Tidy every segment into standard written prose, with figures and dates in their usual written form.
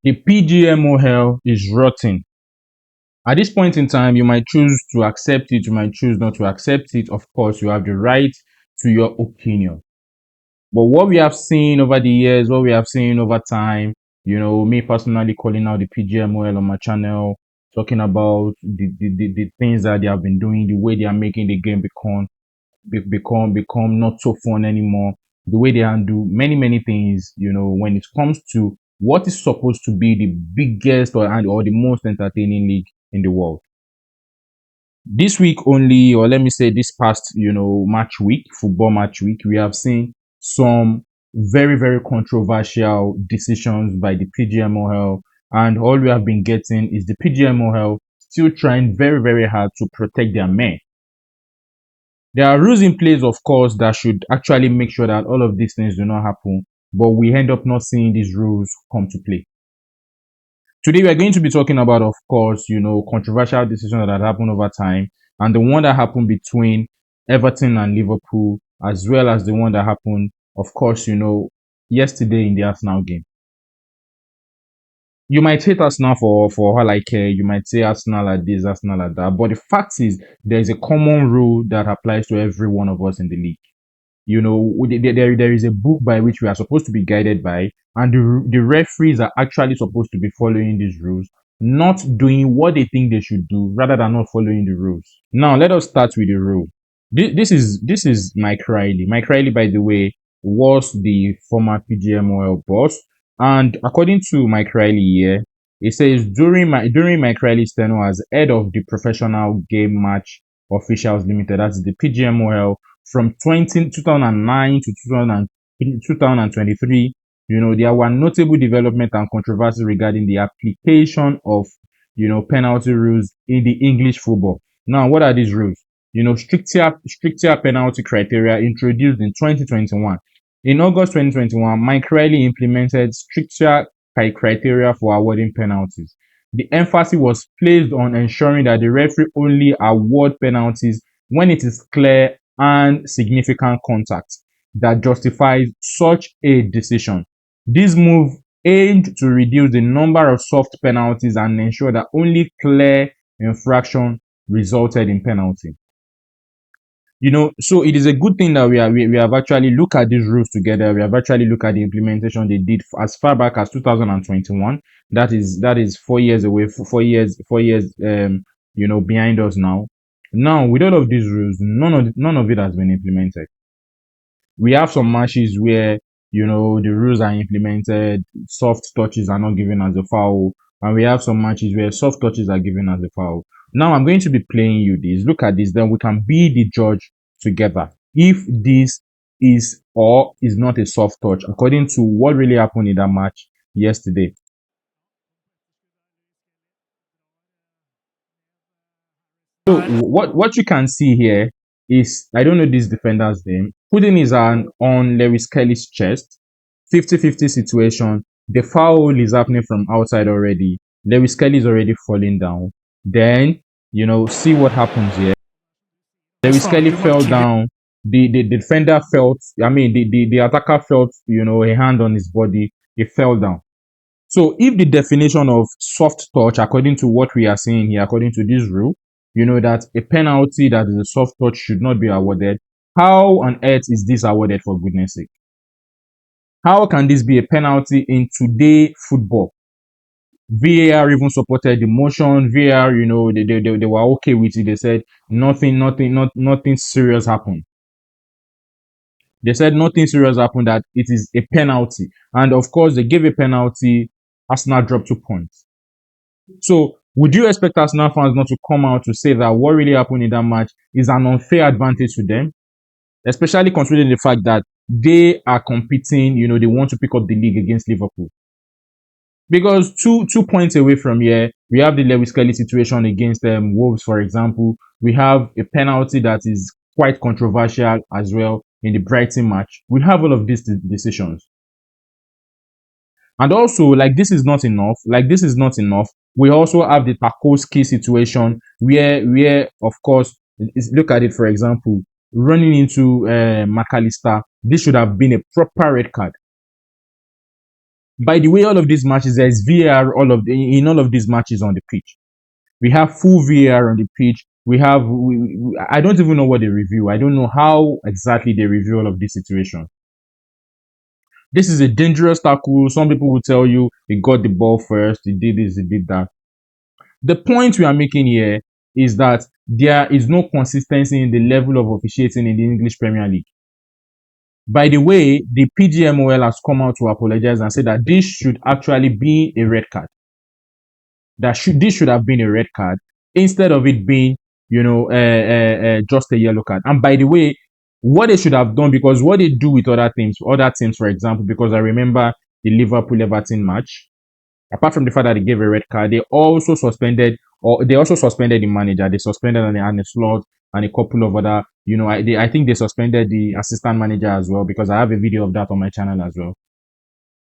The PGMOL is rotten. At this point in time, you might choose to accept it, you might choose not to accept it. Of course, you have the right to your opinion. But what we have seen over the years, what we have seen over time, me personally calling out the PGMOL on my channel, talking about the things that they have been doing, the way they are making the game become not so fun anymore, the way they handle many things, when it comes to what is supposed to be the biggest or the most entertaining league in the world. This week only, or let me say this past, football match week, we have seen some very controversial decisions by the PGMOL, and all we have been getting is the PGMOL still trying very hard to protect their men. There are rules in place, of course, that should actually make sure that all of these things do not happen, but we end up not seeing these rules come to play. Today, we are going to be talking about, of course, controversial decisions that happened over time, and the one that happened between Everton and Liverpool, as well as the one that happened, of course, yesterday in the Arsenal game. You might hate Arsenal for all I care. You might say Arsenal are this, Arsenal are that. But the fact is, there is a common rule that applies to every one of us in the league. There is a book by which we are supposed to be guided by, and the referees are actually supposed to be following these rules, not doing what they think they should do, rather than not following the rules. Now, let us start with the rule. This is Mike Riley. Mike Riley, by the way, was the former PGMOL boss. And according to Mike Riley here, it says during Mike Riley's tenure as head of the Professional Game Match Officials Limited, that's the PGMOL, from 2009 to 2023, there were notable development and controversy regarding the application of, penalty rules in the English football. Now, what are these rules? Stricter penalty criteria introduced in 2021. In August 2021, Mike Riley implemented stricter criteria for awarding penalties. The emphasis was placed on ensuring that the referee only award penalties when it is clear and significant contact that justifies such a decision. This move aimed to reduce the number of soft penalties and ensure that only clear infraction resulted in penalty. So it is a good thing that we have actually looked at these rules together. We have actually looked at the implementation they did as far back as 2021. That is 4 years away, 4 years, behind us now. Now, with all of these rules, none of it has been implemented. We have some matches where, the rules are implemented, soft touches are not given as a foul, and we have some matches where soft touches are given as a foul. Now, I'm going to be playing you this. Look at this, then we can be the judge together. If this is or is not a soft touch, according to what really happened in that match yesterday. So what you can see here is, I don't know this defender's name, putting his hand on Lewis Skelly's chest, 50-50 situation. The foul is happening from outside already. Lewis Skelly is already falling down. Then, see what happens here. Lewis Skelly fell down. The defender felt, the attacker felt, a hand on his body. He fell down. So if the definition of soft touch, according to what we are seeing here, according to this rule, that a penalty that is a soft touch should not be awarded, how on earth is this awarded, for goodness sake? How can this be a penalty in today football? VAR even supported the motion. VAR, they were okay with it. They said nothing serious happened. They said nothing serious happened, that it is a penalty. And of course, they gave a penalty. Arsenal dropped 2 points. So would you expect Arsenal fans not to come out to say that what really happened in that match is an unfair advantage to them? Especially considering the fact that they are competing, they want to pick up the league against Liverpool. Because 2 points away from here, we have the Lewis Skelly situation against Wolves, for example. We have a penalty that is quite controversial as well in the Brighton match. We have all of these decisions. And also, this is not enough. We also have the Tarkowski situation where, of course, look at it, for example, running into Mac Allister. This should have been a proper red card. By the way, all of these matches, there's VAR in all of these matches on the pitch. We have full VAR on the pitch. I don't even know what they review. I don't know how exactly they review all of this situation. This is a dangerous tackle. Some people will tell you he got the ball first, he did this, he did that. The point we are making here is that there is no consistency in the level of officiating in the English Premier League. By the way, the PGMOL has come out to apologize and say that this should actually be a red card. This should have been a red card instead of it being, just a yellow card. And by the way, what they should have done, because what they do with other teams, for example, because I remember the Liverpool Everton match, apart from the fact that they gave a red card, they also suspended the manager. They suspended Arne Slot and a couple of other, I think they suspended the assistant manager as well, because I have a video of that on my channel as well.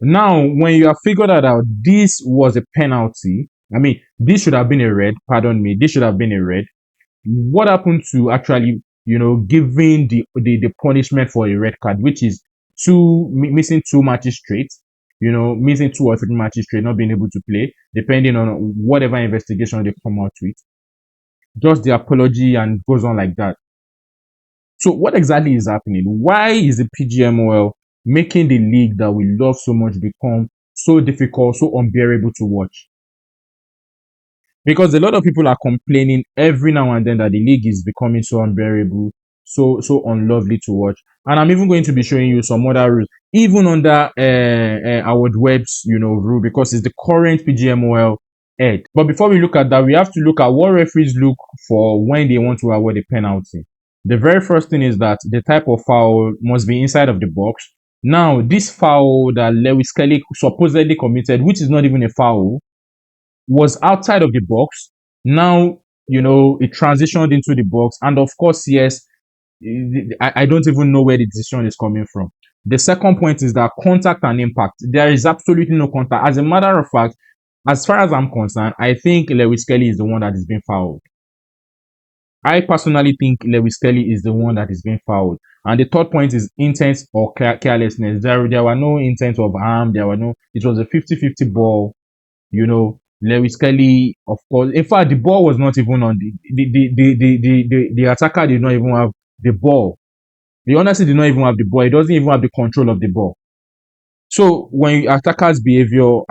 Now, when you have figured that out, this was a penalty. I mean, this should have been a red. Pardon me. This should have been a red. What happened to actually, giving the punishment for a red card, which is missing 2 matches straight, missing 2 or 3 matches straight, not being able to play, depending on whatever investigation they come out with. Just the apology and goes on like that. So what exactly is happening? Why is the PGMOL making the league that we love so much become so difficult, so unbearable to watch? Because a lot of people are complaining every now and then that the league is becoming so unbearable, so unlovely to watch. And I'm even going to be showing you some other rules, even under Howard Webb's rule, because it's the current PGMOL head. But before we look at that, we have to look at what referees look for when they want to award a penalty. The very first thing is that the type of foul must be inside of the box. Now, this foul that Lewis Skelly supposedly committed, which is not even a foul, was outside of the box. Now, it transitioned into the box. And of course, yes, I don't even know where the decision is coming from. The second point is that contact and impact. There is absolutely no contact. As a matter of fact, as far as I'm concerned, I think Lewis Skelly is the one that is being fouled. I personally think Lewis Skelly is the one that is being fouled. And the third point is intent or carelessness. There were no intent of harm. It was a 50-50 ball. Lewis Skelly, of course. In fact, the ball was not even on the attacker did not even have the ball. He honestly did not even have the ball. He doesn't even have the control of the ball. So when attacker's behavior,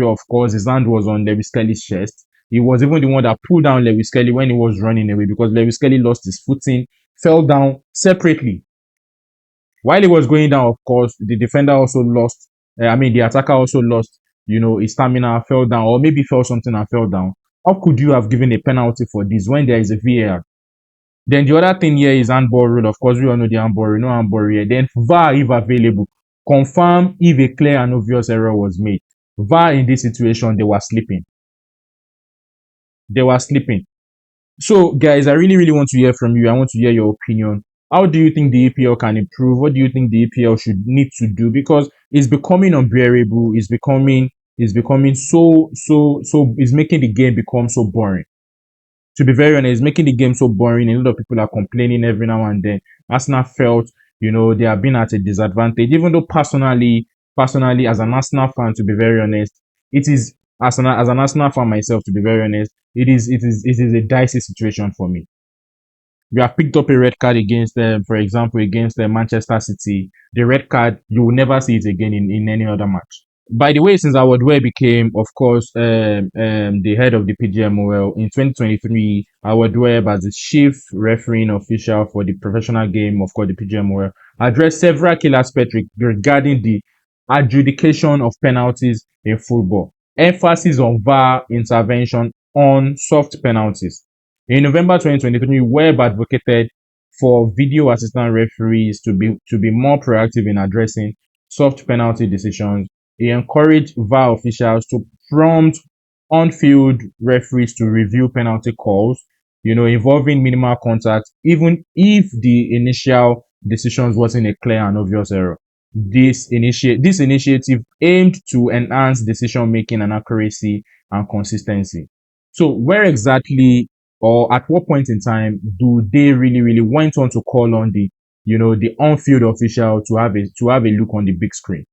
of course, his hand was on Lewis Skelly's chest. He was even the one that pulled down Lewis Skelly when he was running away, because Lewis Skelly lost his footing, fell down separately. While he was going down, of course, the defender also lost. The attacker also lost, his stamina, fell down, or maybe felt something and fell down. How could you have given a penalty for this when there is a VAR? Then the other thing here is handball rule. Of course, we all know the handball rule, no handball rule here. Then VAR, if available, confirm if a clear and obvious error was made. VAR in this situation, they were sleeping. So, guys, I really, really want to hear from you. I want to hear your opinion. How do you think the EPL can improve? What do you think the EPL should need to do? Because it's becoming unbearable. It's becoming it's making the game become so boring. To be very honest, it's making the game so boring. A lot of people are complaining every now and then. Arsenal felt, they have been at a disadvantage. Even though personally, as an Arsenal fan, to be very honest, it is as an Arsenal fan myself, to be very honest, it is a dicey situation for me. We have picked up a red card against them, for example, against Manchester City. The red card, you will never see it again in any other match. By the way, since Howard Webb became, of course, the head of the PGMOL in 2023, Howard Webb, as the chief refereeing official for the professional game, of course, the PGMOL, addressed several key aspects regarding the adjudication of penalties in football. Emphasis on VAR intervention on soft penalties. In November 2023, Webb advocated for video assistant referees to be more proactive in addressing soft penalty decisions. He encouraged VAR officials to prompt on-field referees to review penalty calls, involving minimal contact, even if the initial decisions wasn't a clear and obvious error. This initiative aimed to enhance decision making and accuracy and consistency. So where exactly, or at what point in time, do they really, really went on to call on the on-field official to have a look on the big screen?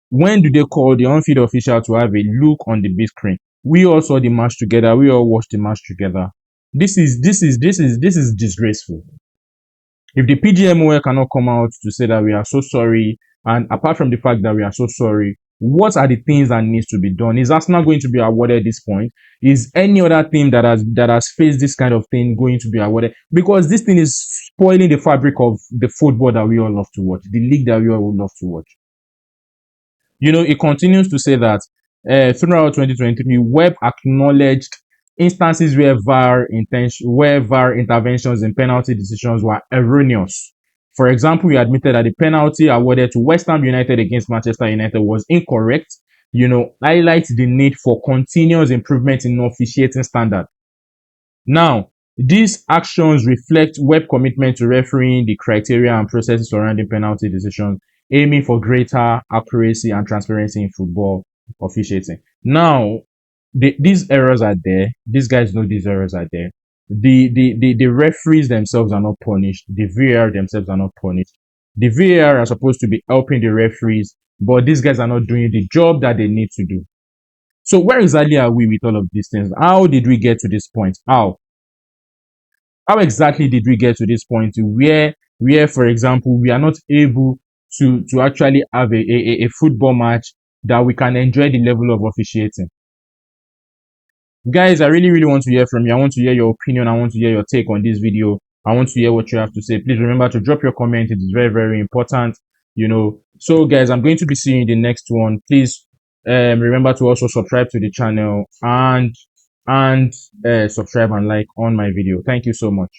When do they call the on-field official to have a look on the big screen? We all saw the match together. We all watched the match together. This is disgraceful. If the PGMOL cannot come out to say that we are so sorry, and apart from the fact that we are so sorry, what are the things that needs to be done? Is Arsenal going to be awarded this point? Is any other team that has faced this kind of thing going to be awarded? Because this thing is spoiling the fabric of the football that we all love to watch, the league that we all love to watch. It continues to say that throughout 2023, Webb acknowledged instances where VAR interventions in penalty decisions were erroneous. For example, he admitted that the penalty awarded to West Ham United against Manchester United was incorrect. Highlights the need for continuous improvement in officiating standard. Now, these actions reflect Webb commitment to refereeing the criteria and processes surrounding penalty decisions, aiming for greater accuracy and transparency in football officiating. Now, these errors are there. These guys know these errors are there. The referees themselves are not punished. The VAR themselves are not punished. The VAR are supposed to be helping the referees, but these guys are not doing the job that they need to do. So where exactly are we with all of these things? How did we get to this point? How exactly did we get to this point where for example we are not able to actually have a football match that we can enjoy the level of officiating? Guys, I really really want to hear from you. I want to hear your opinion. I want to hear your take on this video. I want to hear what you have to say. Please remember to drop your comment. It is very very important. So guys, I'm going to be seeing you in the next one. Please remember to also subscribe to the channel and subscribe and like on my video. Thank you so much.